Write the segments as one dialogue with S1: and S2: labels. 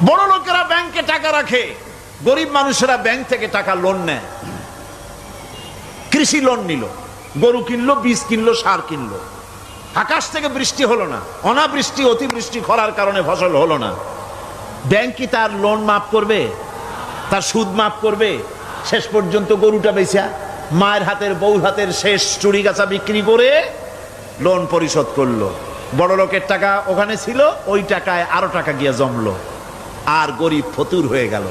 S1: বড় লোকেরা ব্যাংকে টাকা রাখে, গরিব মানুষেরা ব্যাংক থেকে টাকা লোন নেয়। কৃষি লোন নিল, গরু কিনলো, বীজ কিনলো, সার কিনলো। আকাশ থেকে বৃষ্টি হলো না, অনাবৃষ্টি অতিবৃষ্টি খরার কারণে ফসল হলো না। ব্যাংক কি তার লোন মাফ করবে? তার সুদ মাফ করবে? শেষ পর্যন্ত গরুটা বেচা, মায়ের হাতের বউর হাতের শেষ চুরি গাছা বিক্রি করে লোন পরিশোধ করলো। বড় লোকের টাকা ওখানে ছিল, ওই টাকায় আরো টাকা গিয়ে জমলো, আর গরিব ফতুর হয়ে গেল।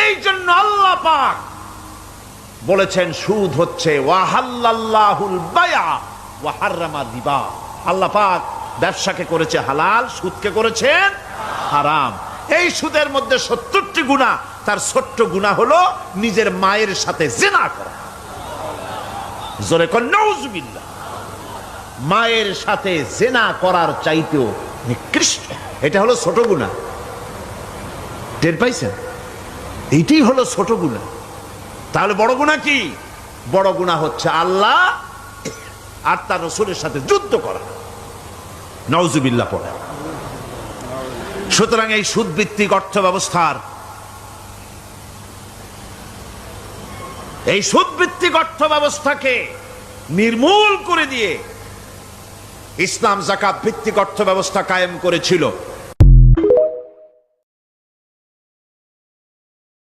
S1: এই জন্য আল্লাহ পাক বলেছেন সুদ হচ্ছে ওয়াহাল্লাল্লাহুল বায়া ওয়া হাররামা রিবা। আল্লাহ পাক ব্যবসাকে করেছে হালাল, সুদকে করেছেন হারাম। এই সুদের মধ্যে ৭০টি গুনাহ, তার ছোট্ট গুনাহ হলো নিজের মায়ের সাথে জিনা করা। জোরে কোন নাউজুবিল্লাহ। মায়ের সাথে জিনা করার চাইতেও নিকৃষ্ট, এটা হলো ছোট গুনাহ। টের পাইছেন? এইটাই হলো ছোট গুনাহ। তাহলে বড় গুনাহ কি? বড় গুনাহ হচ্ছে আল্লাহ আর তার রাসূলের সাথে যুদ্ধ করা। নাউজুবিল্লাহ পড়ে। সুতরাং এই সুদভিত্তিক অর্থ ব্যবস্থার, এই সুদভিত্তিক অর্থ ব্যবস্থাকে নির্মূল করে দিয়ে ইসলাম যাকাত ভিত্তিক অর্থ ব্যবস্থা কায়েম করেছিল।